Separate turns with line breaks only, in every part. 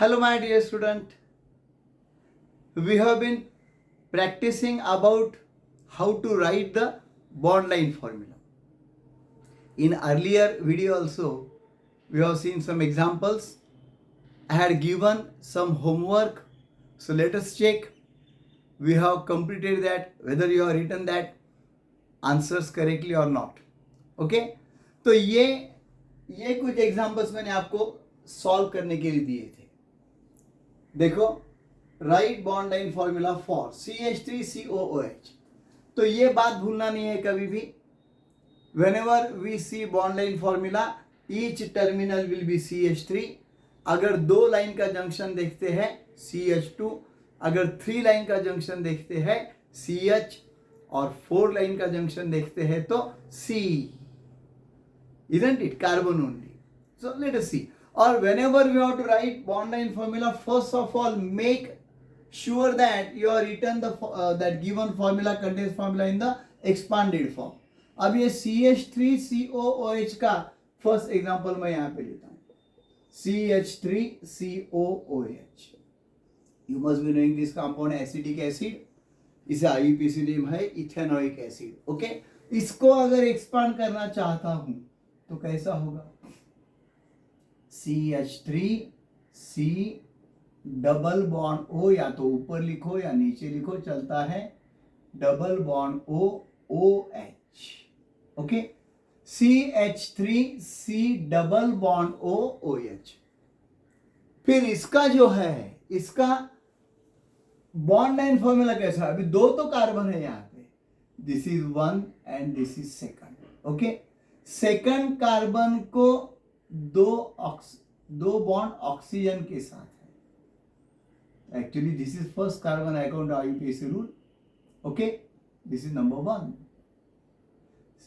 Hello, my dear student. We have been practicing about how to write the bond line formula. In earlier video also, we have seen some examples. I had given some homework. So let us check. We have completed that, whether you have written that answers correctly or not. Okay? तो ये कुछ examples मैंने आपको solve करने के लिए दिए थे. देखो, right bond line formula for CH3COOH. तो ये बात भूलना नहीं है कभी भी. Whenever we see bond line formula, each terminal will be CH3. अगर 2 लाइन का जंक्शन देखते हैं CH2, अगर 3 लाइन का जंक्शन देखते हैं CH, और 4 लाइन का जंक्शन देखते हैं तो C. Isn't it? Carbon only. So let us see. Or whenever we have to write bond line formula, first of all make sure that you are written that given formula contains formula in the expanded form. अब ये CH3COOH का first example मैं यहाँ पे लेता हूँ. CH3COOH. You must be knowing this compound acetic acid. इसे IUPAC name है इथेनोइक एसिड. ओके, इसको अगर एक्सपांड करना चाहता हूं तो कैसा होगा? CH3C डबल बॉन्ड O, या तो ऊपर लिखो या नीचे लिखो, चलता है. Double bond OOH. Okay, CH3C double bond OOH. फिर इसका जो है, इसका बॉन्ड लाइन फॉर्मूला कैसा है? अभी 2 तो कार्बन है यहाँ पे. This is 1 and this is second. Okay, second carbon को दो बॉन्ड ऑक्सीजन के साथ है. Actually this is first carbon according to IUPAC rule. Okay, this is number 1.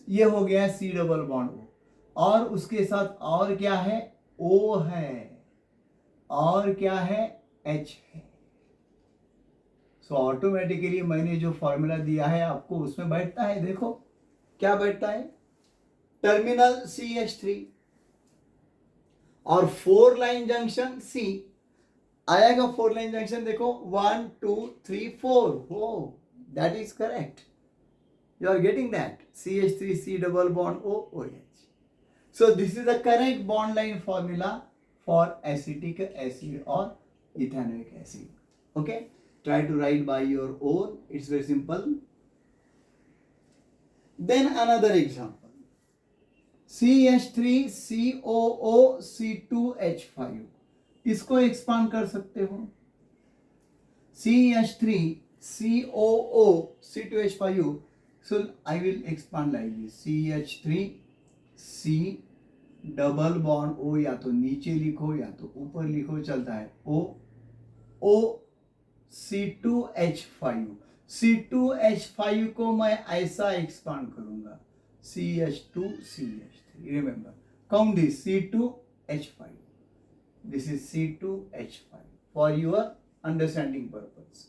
ये हो गया C डबल बॉन्ड O, और उसके साथ और क्या है? O है, और क्या है? H है. सो ऑटोमेटिकली मैंने जो फॉर्मूला दिया है आपको उसमें बैठता है. देखो क्या बैठता है? टर्मिनल CH3 और 4 लाइन जंक्शन C. आएगा 4 लाइन जंक्शन. देखो 1 2 3 4. हो, that is correct. You are getting that? CH3C double bond OOH. So this is the correct bond line formula for acetic acid or ethanoic acid. Okay? Try to write by your own. It's very simple. Then another example. CH3COOC2H5. इसको expand कर सकते हो. CH3COOC2H5. So I will expand like this. CH3C double bond O, या तो नीचे लिखो या तो ऊपर लिखो, चलता है. O C2H5. C2H5 को मैं ऐसा एक्सपांड करूंगा. CH2CH3. Remember, count this. C2H5. This is C2H5 for your understanding purpose.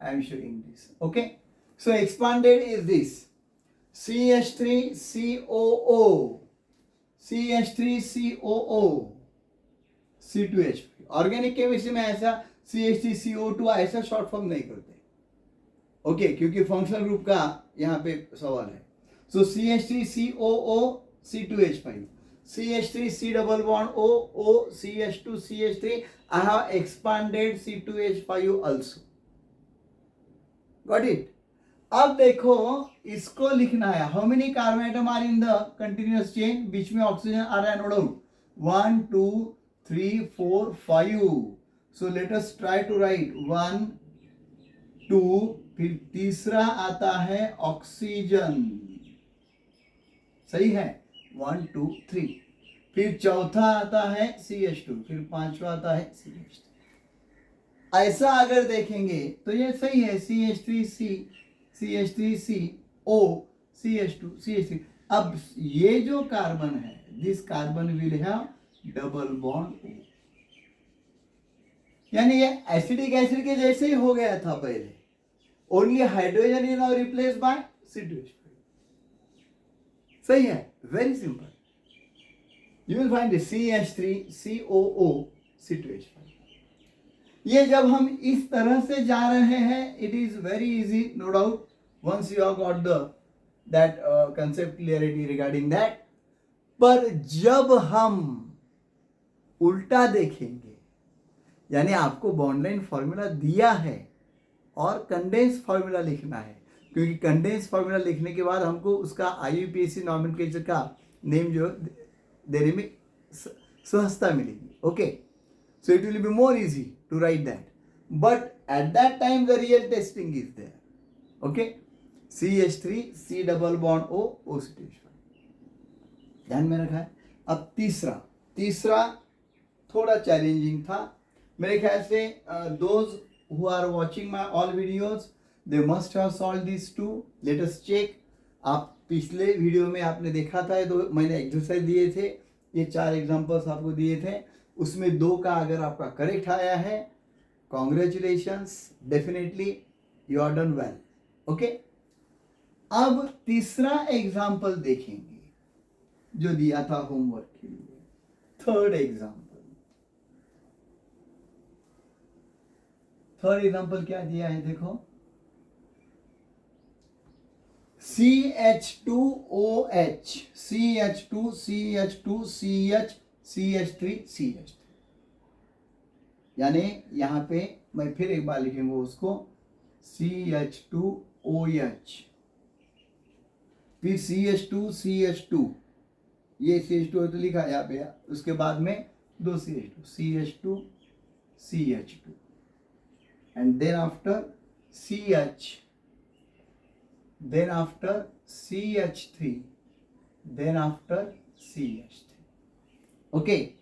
I am showing this. Okay. So expanded is this. CH3COO, CH3COO, C2H5. Organic chemistry में ऐसा CH3CO2 ऐसा short form नहीं करते. Okay, क्योंकि functional group का यहाँ पे सवाल है. सो CH3COO C2H5, CH3C double bond O CH2CH3. I have expanded C2H5 also. Got it? अब देखो, इसको लिखना है. How many carbon atom are in the continuous chain? बीच में ऑक्सीजन आ रहा है. Note down. 1 2 3 4 5. So let us try to write 1 2. फिर तीसरा आता है ऑक्सीजन. सही है. 1 2 3. फिर चौथा आता है CH2. फिर पांचवा आता है CH3. ऐसा अगर देखेंगे तो ये सही है. CH3C CH3CO CH2 CH3. अब ये जो कार्बन है, this carbon will have double bond O. यानी ये एसिडिक एसिड के जैसे ही हो गया था पहले. Only hydrogen is now replace by C2H5. सही है. Very simple. You will find the CH3COO C2H5. ये जब हम इस तरह से जा रहे हैं, it is very easy, no doubt, once you have got the that concept clarity regarding that. पर जब हम उल्टा देखेंगे, यानी आपको बॉन्डलाइन फॉर्मूला दिया है और कंडेंस फॉर्मूला लिखना है, क्योंकि कंडेंस फॉर्मूला लिखने के बाद हमको उसका IUPAC नॉमेनक्लेचर का नेम जो देने में सहजता मिलेगी। Okay, so it will be more easy to write that, but at that time the real testing is there. Okay, CH3 C double bond O OCH5 ध्यान में रखा है। अब तीसरा थोड़ा चैलेंजिंग था मेरे ख्याल से। Those who are watching my all videos, they must have solved these two. Let us check. आप पिछले वीडियो में आपने देखा था, तो मैंने एक्सरसाइज दिए थे, ये 4 एग्जांपल्स आपको दिए थे, उसमें 2 का अगर आपका करेक्ट आया है, congratulations, definitely you are done well. Okay, अब तीसरा एग्जांपल देखेंगे जो दिया था होमवर्क के लिए। थर्ड एग्जांपल क्या दिया है, देखो, CH2OH, CH2 CH2 CH CH3 CH3, यानी यहां पे मैं फिर एक बार लिखूंगा उसको, CH2OH, फिर CH2 CH2, ये CH2 तो लिखा है यहाँ पे, उसके बाद में 2 CH2 CH2, and then after CH, then after CH3, then after CH3. Okay,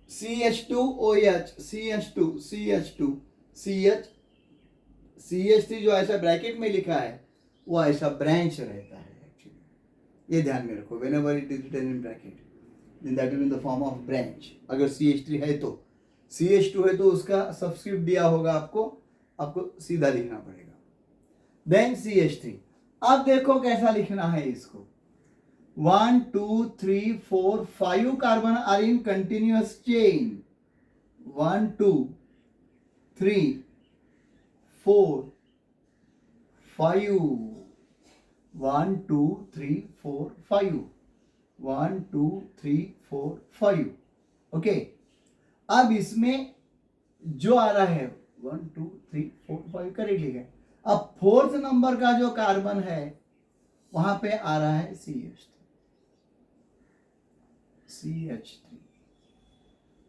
CH2OH, CH2 CH2 CH CH3 जो ऐसा ब्रैकेट में लिखा है वो ऐसा ब्रांच रहता है एक्चुअली, ये ध्यान में रखो। whenever it is written in bracket, then that will be in the form of branch. अगर CH3 है तो, CH2 है तो उसका सब्स्क्रिप्ट दिया होगा आपको सीधा लिखना पड़ेगा। देन CH3, अब देखो कैसा लिखना है इसको। 1 2 3 4 5 carbon are in continuous chain, 1 2 3 4 5, 1 2 3 4 5, 1 2 3 4 5। Okay, अब इसमें जो आ रहा है 1 2 3 4 5 करेक्ट लिखा है। अब 4th नंबर का जो कार्बन है वहां पे आ रहा है CH3,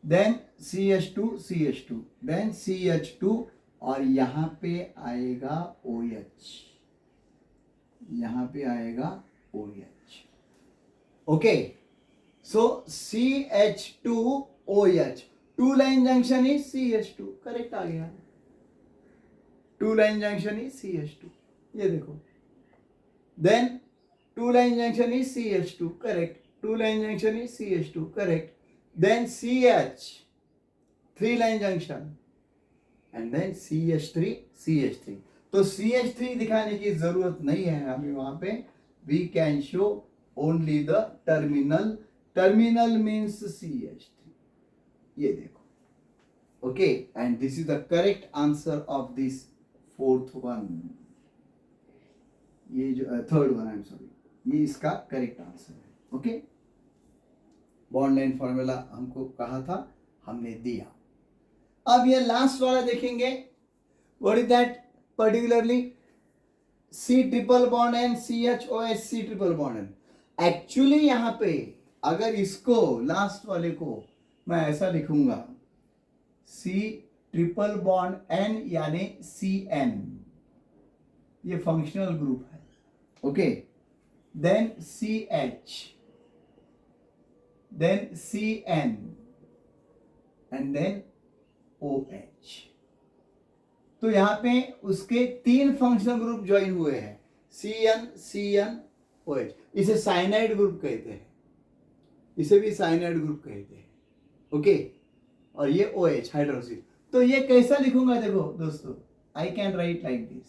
then CH2 CH2, then CH2, और यहां पे आएगा OH, यहां पे आएगा OH। Okay, so CH2OH, 2 line junction is CH2, correct आ गया। 2 लाइन जंक्शन इज CH2, ये देखो। Then 2 line junction is CH2, correct. 2 line junction is CH2, correct. Then CH, 3 line junction, and then CH3। तो CH3 दिखाने की जरूरत नहीं है हमें वहां पे, we can show only the terminal means CH3, ये देखो। Okay, and this is the correct answer of this 4th one, ये जो 3rd one, I am sorry, ये इसका करेक्ट आंसर है। ओके, बॉन्डलाइन फॉर्मूला हमको कहा था, हमने दिया। अब ये लास्ट वाला देखेंगे, what is that particularly, C triple bond and CHOH, C triple bond and. Actually यहां पे अगर इसको लास्ट वाले को मैं ऐसा लिखूंगा, C ट्रिपल बॉन्ड N यानी CN, ये फंक्शनल ग्रुप है। Okay, then CH, then CN, and then OH। तो यहां पे उसके 3 फंक्शनल ग्रुप ज्वाइन हुए हैं, CN OH। इसे साइनाइड ग्रुप कहते हैं, इसे भी साइनाइड ग्रुप कहते हैं। ओके, और ये OH हाइड्रोक्सिल। तो ये कैसा लिखूंगा, देखो दोस्तों, I can write like this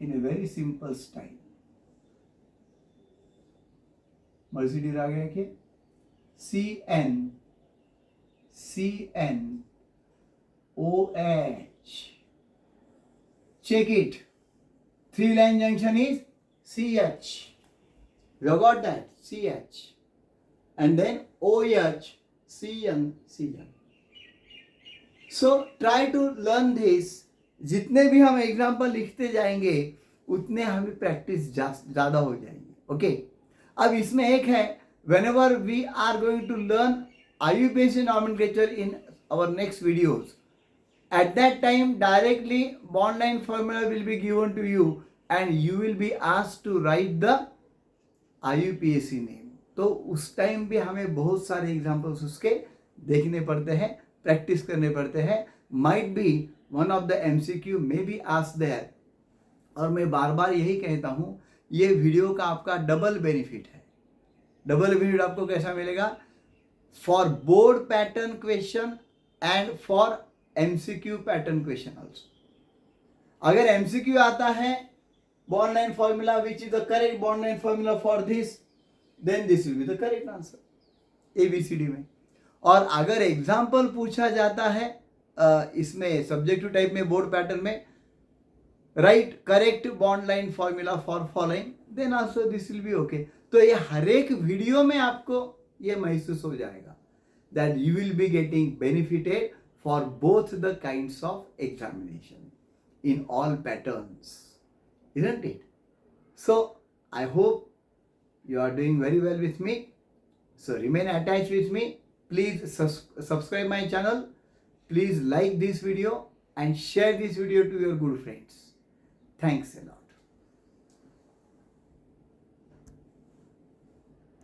in a very simple style. Mercedes आ गया कि CN OH. Check it. 3-line junction is CH. We have got that. CH. And then OH, CN, CN. So try to learn this. जितने भी हम example लिखते जाएंगे उतने हमें प्रैक्टिस ज़्यादा हो जाएगी. ओके, अब इसमें एक है, whenever we are going to learn IUPAC nomenclature in our next videos, at that time directly bond line formula will be given to you and you will be asked to write the IUPAC name. तो उस time भी हमें बहुत सारे examples उसके देखने पड़ते हैं, प्रैक्टिस करने पड़ते हैं. Might be one of the MCQ may be asked there. और मैं बार बार यही कहता हूँ, ये वीडियो का आपका डबल बेनिफिट है. डबल बेनिफिट आपको कैसा मिलेगा? For board pattern question and for MCQ pattern question also. अगर MCQ आता है bond line formula which is the correct bond line formula for this, then this will be the correct answer ABCD में. और अगर example पूछा जाता है इसमें सब्जेक्टिव टाइप में बोर्ड पैटर्न में, write correct bond line formula for following, then also this will be okay. तो ये हर एक वीडियो में आपको ये महसूस हो जाएगा that you will be getting benefited for both the kinds of examination in all patterns, isn't it? So I hope you are doing very well with me. So remain attached with me. Please subscribe my channel. Please like this video and share this video to your good friends. Thanks a lot.